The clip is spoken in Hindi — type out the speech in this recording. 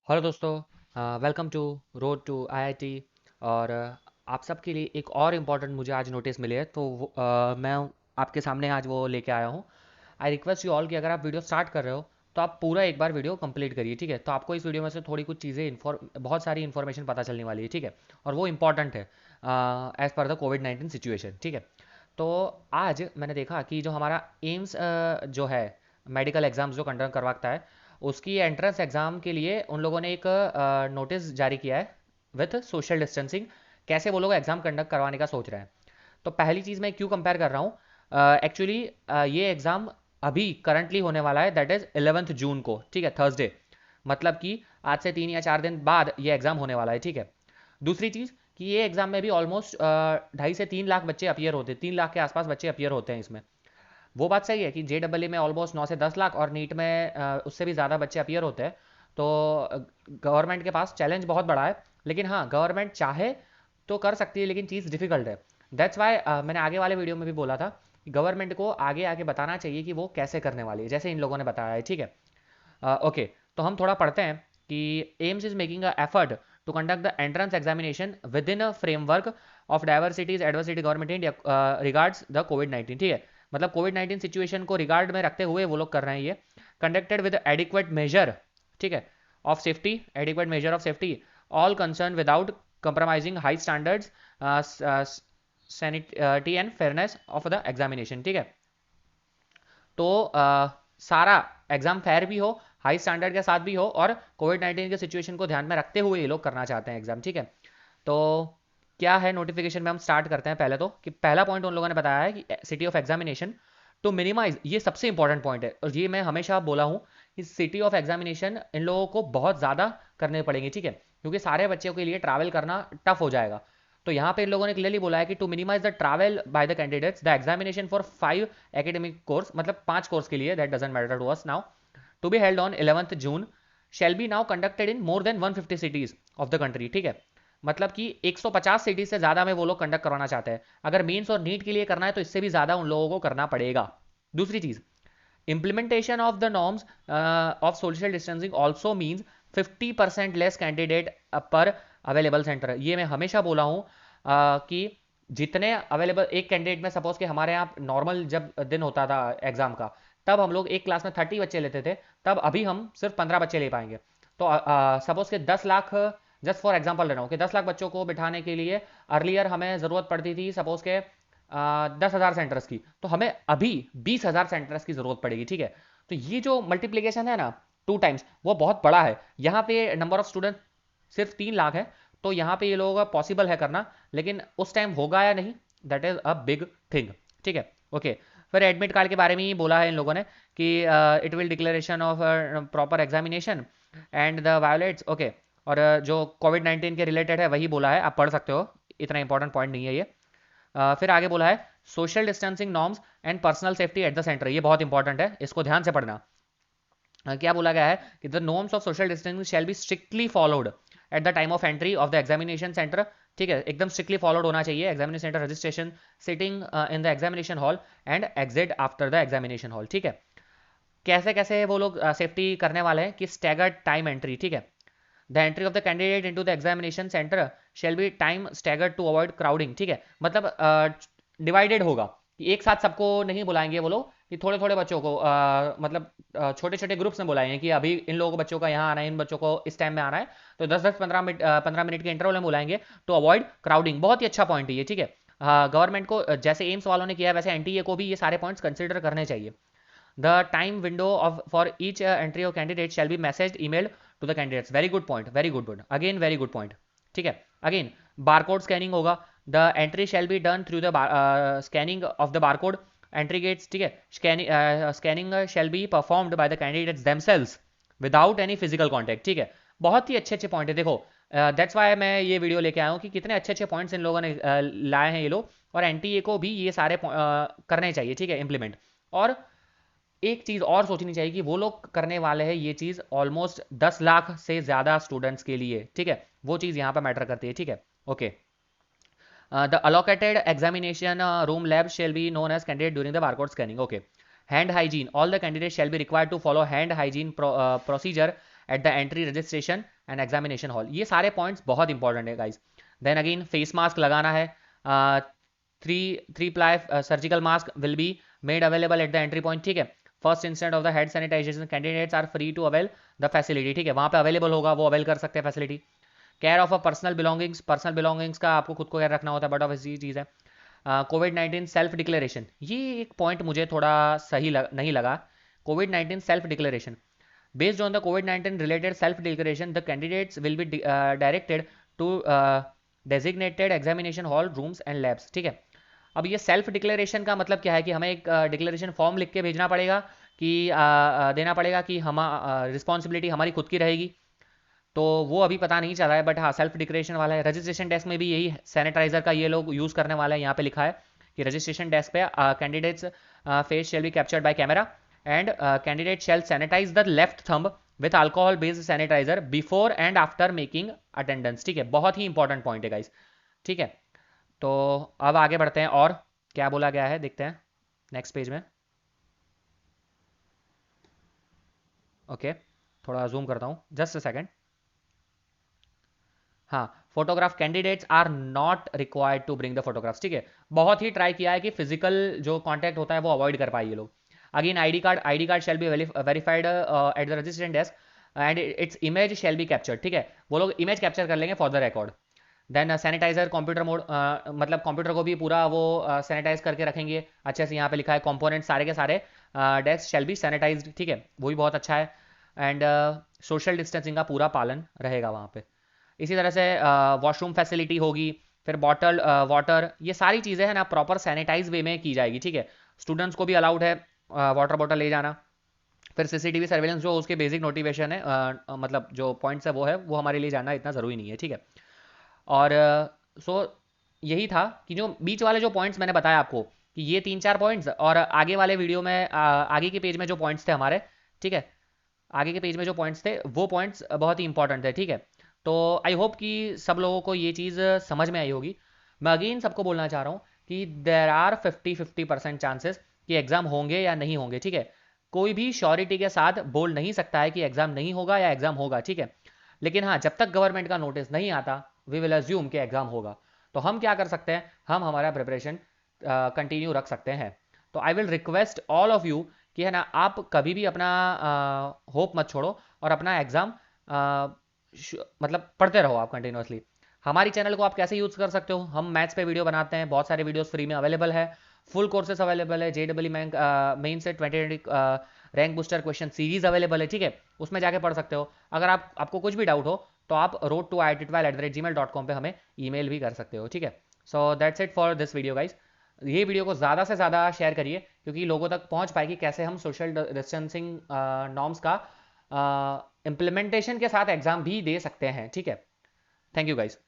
हेलो दोस्तों, welcome to road to IIT. और आप सबके लिए एक और इम्पॉर्टेंट मुझे आज नोटिस मिले है, तो मैं आपके सामने आज वो लेके आया हूँ। आई रिक्वेस्ट यू ऑल कि अगर आप वीडियो स्टार्ट कर रहे हो तो आप पूरा एक बार वीडियो कंप्लीट करिए, ठीक है। तो आपको इस वीडियो में से थोड़ी कुछ चीज़ें बहुत सारी इन्फॉर्मेशन पता चलने वाली है, ठीक है। और वो इम्पॉर्टेंट है as per the covid situation, ठीक है। तो आज मैंने देखा कि जो हमारा एम्स जो है, मेडिकल एग्जाम्स जो कंडक्ट करवाता है, उसकी एंट्रेंस एग्ज़ाम के लिए उन लोगों ने एक नोटिस जारी किया है विथ सोशल डिस्टेंसिंग। कैसे वो लोग एग्ज़ाम कंडक्ट करवाने का सोच रहे हैं। तो पहली चीज़ मैं क्यों कंपेयर कर रहा हूँ, एक्चुअली ये एग्ज़ाम अभी करंटली होने वाला है, दैट इज़ 11 जून को, ठीक है, थर्सडे। मतलब कि आज से 3 या 4 दिन बाद ये एग्ज़ाम होने वाला है, ठीक है। दूसरी चीज़ कि ये एग्ज़ाम में भी ऑलमोस्ट 2.5 से 3 लाख बच्चे अपीयर होते हैं, 3 लाख के आसपास बच्चे अपीयर होते हैं इसमें। वो बात सही है कि JEE में ऑलमोस्ट 9 से 10 लाख और नीट में उससे भी ज़्यादा बच्चे अपीयर होते हैं। तो गवर्नमेंट के पास चैलेंज बहुत बड़ा है, लेकिन हाँ, गवर्नमेंट चाहे तो कर सकती है, लेकिन चीज़ डिफिकल्ट है। दैट्स वाई मैंने आगे वाले वीडियो में भी बोला था कि गवर्नमेंट को आगे आगे बताना चाहिए कि वो कैसे करने वाली है, जैसे इन लोगों ने बताया है, ठीक है। ओके, तो हम थोड़ा पढ़ते हैं कि AIIMS is making a effort to conduct the entrance examination within a framework of diversities adversity government India regards the कोविड-19, ठीक है। मतलब कोविड-19 सिचुएशन को रिगार्ड में रखते हुए वो लोग कर रहे हैं ये। कंडक्टेड विद एडिक्वेट मेजर, ठीक है, of safety, adequate measure of safety, all concern without compromising high standards, sanity and fairness of the examination, ठीक है। तो सारा एग्जाम फेयर भी हो, हाई स्टैंडर्ड के साथ भी हो, और कोविड-19 के सिचुएशन को ध्यान में रखते हुए ये लोग करना चाहते हैं एग्जाम, ठीक है। तो क्या है नोटिफिकेशन में, हम स्टार्ट करते हैं पहले तो कि पहला पॉइंट उन लोगों ने बताया है कि city of examination to minimise, ये सबसे इंपॉर्टेंट पॉइंट है और ये मैं हमेशा बोला हूँ कि सिटी ऑफ एग्जामिनेशन इन लोगों को बहुत ज़्यादा करने पड़ेंगे, ठीक है, क्योंकि सारे बच्चों के लिए ट्रैवल करना टफ हो जाएगा। तो यहाँ पे इन लोगों ने क्लियरली बोला है कि to minimise the travel by the candidates the examination for 5 academic course, मतलब 5 कोर्स के लिए, that doesn't matter to us now, to be held on 11th June shall be now conducted in more than 150 cities of the country, ठीक है। मतलब कि 150 सिटीज से ज्यादा में वो लोग कंडक्ट करवाना चाहते हैं। अगर मेंस और नीट के लिए करना है तो इससे भी ज्यादा उन लोगों को करना पड़ेगा। दूसरी चीज, implementation of the norms of social distancing also means 50% less candidate पर अवेलेबल सेंटर। ये मैं हमेशा बोला हूँ कि जितने अवेलेबल एक कैंडिडेट में, सपोज कि हमारे यहाँ नॉर्मल जब दिन होता था एग्जाम का, तब हम लोग एक क्लास में 30 बच्चे लेते थे, तब अभी हम सिर्फ 15 बच्चे ले पाएंगे। तो सपोज के 10 लाख, जस्ट फॉर एग्जाम्पल ले रहा हूँ कि 10 लाख बच्चों को बिठाने के लिए अर्लियर हमें ज़रूरत पड़ती थी सपोज के 10,000 सेंटर्स की, तो हमें अभी 20,000 सेंटर्स की जरूरत पड़ेगी, ठीक है। तो ये जो मल्टीप्लीकेशन है ना, 2 टाइम्स, वो बहुत बड़ा है। यहाँ पे नंबर ऑफ स्टूडेंट सिर्फ 3 लाख है, तो यहाँ पे ये लोगों का पॉसिबल है करना, लेकिन उस टाइम होगा या नहीं, that is a big thing, ठीक है। ओके, फिर एडमिट कार्ड के बारे में ही बोला है इन लोगों ने कि it will declaration of proper examination and the violates, okay. और जो कोविड-19 के रिलेटेड है वही बोला है, आप पढ़ सकते हो, इतना इंपॉर्टेंट पॉइंट नहीं है ये। फिर आगे बोला है social distancing norms and personal safety at the centre, ये बहुत इंपॉर्टेंट है, इसको ध्यान से पढ़ना। क्या बोला गया है कि the norms of social distancing shall be strictly followed at the time of entry of the examination centre, ठीक है, एकदम स्ट्रिक्टली फॉलोड होना चाहिए। Examination centre registration, sitting in the examination hall and exit after the examination hall, ठीक है। कैसे कैसे वो लोग सेफ्टी करने वाले हैं कि स्टैगर्ड टाइम एंट्री, ठीक है। The entry of the candidate into the examination centre shall be time staggered to avoid crowding, ठीक है। मतलब डिवाइडेड होगा कि एक साथ सबको नहीं बुलाएंगे वो लोग, कि थोड़े थोड़े बच्चों को मतलब छोटे छोटे ग्रुप्स में बुलाएंगे कि अभी इन लोगों बच्चों का यहाँ आना है, इन बच्चों को इस टाइम में आना है, तो 10-10 15 मिनट 15 मिनट के इंटरवल में बुलाएंगे टू अवॉइड क्राउडिंग। बहुत ही अच्छा पॉइंट है ये, ठीक है। गवर्नमेंट को जैसे एम्स वालों ने किया है वैसे एनटीए को भी ये सारे पॉइंट्स कंसिडर करने चाहिए। The time window of for each entry of candidate shall be messaged emailed to the candidates, very good point, very good point, again very good point, ठीक है। अगेन बारकोड स्कैनिंग होगा, the entry shall be done through the scanning of the barcode entry gates, ठीक है। Scanning shall be performed by the candidates themselves without any physical contact, ठीक है। बहुत ही अच्छे अच्छे पॉइंट है, देखो दैट्स वाई मैं ये वीडियो लेके आया हूँ कि कितने अच्छे अच्छे पॉइंट्स इन लोगों ने लाए हैं ये लोग, और एनटीए को भी ये सारे करने चाहिए, ठीक है, इम्प्लीमेंट। और एक चीज और सोचनी चाहिए कि वो लोग करने वाले हैं ये चीज ऑलमोस्ट 10 लाख से ज्यादा स्टूडेंट्स के लिए, ठीक है। वो चीज यहाँ पे मैटर करती है, ठीक है। Okay, the allocated examination room lab shall be known as candidate during the barcode scanning, okay. Hand hygiene, all the candidates shall be required to follow hand hygiene procedure at the entry registration and examination hall. ये सारे पॉइंट्स बहुत इंपॉर्टेंट है guys. Then again face mask लगाना है, three ply surgical mask will be made available at the entry point, ठीक है। First instant of the head sanitisation candidates are free to avail the facility, ठीक है, वहाँ पे अवेलेबल होगा, वो अवेल कर सकते हैं facility. Care of a personal belongings, personal belongings का आपको खुद को केयर रखना होता है, बट ऑफ ऐसी चीज़ है। कोविड-19 सेल्फ डिक्लेरेशन, ये एक पॉइंट मुझे थोड़ा सही नहीं लगा। कोविड-19 self declaration, based on the COVID-19 related self declaration the candidates will be directed to designated examination hall rooms and labs, ठीक है। अब ये सेल्फ डिक्लेरेशन का मतलब क्या है कि हमें एक डिक्लेरेशन फॉर्म लिख के भेजना पड़ेगा कि देना पड़ेगा कि हम रिस्पॉन्सिबिलिटी हमारी खुद की रहेगी, तो वो अभी पता नहीं चल रहा है, बट हाँ सेल्फ डिक्लेरेशन वाला है। रजिस्ट्रेशन डेस्क में भी यही सैनिटाइजर का ये लोग यूज़ करने वाला है, यहाँ पे लिखा है कि रजिस्ट्रेशन डेस्क पे candidates face shall be captured by camera and candidate shall sanitise the left thumb with alcohol based sanitiser before and after making attendance, ठीक है। बहुत ही इंपॉर्टेंट पॉइंट है गाइस, ठीक है। तो अब आगे बढ़ते हैं और क्या बोला गया है देखते हैं नेक्स्ट पेज में। ओके थोड़ा जूम करता हूँ, जस्ट अ सेकेंड। हाँ, photograph candidates are not required to bring the photographs, ठीक है। बहुत ही ट्राई किया है कि फिजिकल जो कांटेक्ट होता है वो अवॉइड कर पाए ये लोग। Again ID card shall be verified at the registration desk and its image shall be captured, ठीक है। वो लोग इमेज कैप्चर कर लेंगे for the record. Then sanitiser computer mode, मतलब कंप्यूटर को भी पूरा वो सैनिटाइज करके रखेंगे अच्छे से। यहाँ पे लिखा है कंपोनेंट सारे के सारे डेस्क शेल बी सैनिटाइज्ड, ठीक है, वो भी बहुत अच्छा है। एंड सोशल डिस्टेंसिंग का पूरा पालन रहेगा वहाँ पे। इसी तरह से वॉशरूम फैसिलिटी होगी, फिर बॉटल वाटर, ये सारी चीज़ें हैं ना प्रॉपर सैनिटाइज वे में की जाएगी, ठीक है। स्टूडेंट्स को भी अलाउड है वाटर बॉटल ले जाना। फिर सीसीटीवी सर्वेलेंस जो उसके बेसिक नोटिफिकेशन है, मतलब जो पॉइंट्स है वो हमारे लिए जानना इतना ज़रूरी नहीं है, ठीक है। और सो यही था कि जो बीच वाले जो पॉइंट्स मैंने बताया आपको कि ये 3-4 पॉइंट्स, और आगे वाले वीडियो में आगे के पेज में जो पॉइंट्स थे हमारे, ठीक है, आगे के पेज में जो पॉइंट्स थे वो पॉइंट्स बहुत ही इंपॉर्टेंट थे, ठीक है। तो आई होप कि सब लोगों को ये चीज़ समझ में आई होगी। मैं अगेन सबको बोलना चाह रहा हूँ कि देर आर 50-50% चांसेस कि एग्ज़ाम होंगे या नहीं होंगे, ठीक है। कोई भी श्योरिटी के साथ बोल नहीं सकता है कि एग्ज़ाम नहीं होगा या एग्ज़ाम होगा, ठीक है। लेकिन हाँ, जब तक गवर्नमेंट का नोटिस नहीं आता वी विल अज्यूम कि एग्ज़ाम होगा। तो हम क्या कर सकते हैं, हम हमारा प्रिपरेशन कंटिन्यू रख सकते हैं। तो I will request all of you कि है ना आप कभी भी अपना होप मत छोड़ो और अपना एग्ज़ाम मतलब पढ़ते रहो आप कंटिन्यूसली। हमारी चैनल को आप कैसे यूज़ कर सकते हो, हम मैथ्स पे वीडियो बनाते हैं, बहुत सारे वीडियोस फ्री में अवेलेबल है, फुल कोर्सेस अवेलेबल है, JEE मेन से 2020 rank booster question series available है, ठीक है, उसमें जाके पढ़ सकते हो। अगर आपको कुछ भी डाउट हो तो आप road2iit12@gmail.com पे हमें ईमेल भी कर सकते हो, ठीक है। So that's it for this video guys. ये वीडियो को ज़्यादा से ज़्यादा शेयर करिए क्योंकि लोगों तक पहुंच पाए कि कैसे हम सोशल डिस्टेंसिंग नॉर्म्स का इम्प्लीमेंटेशन के साथ एग्जाम भी दे सकते हैं, ठीक है। Thank you guys.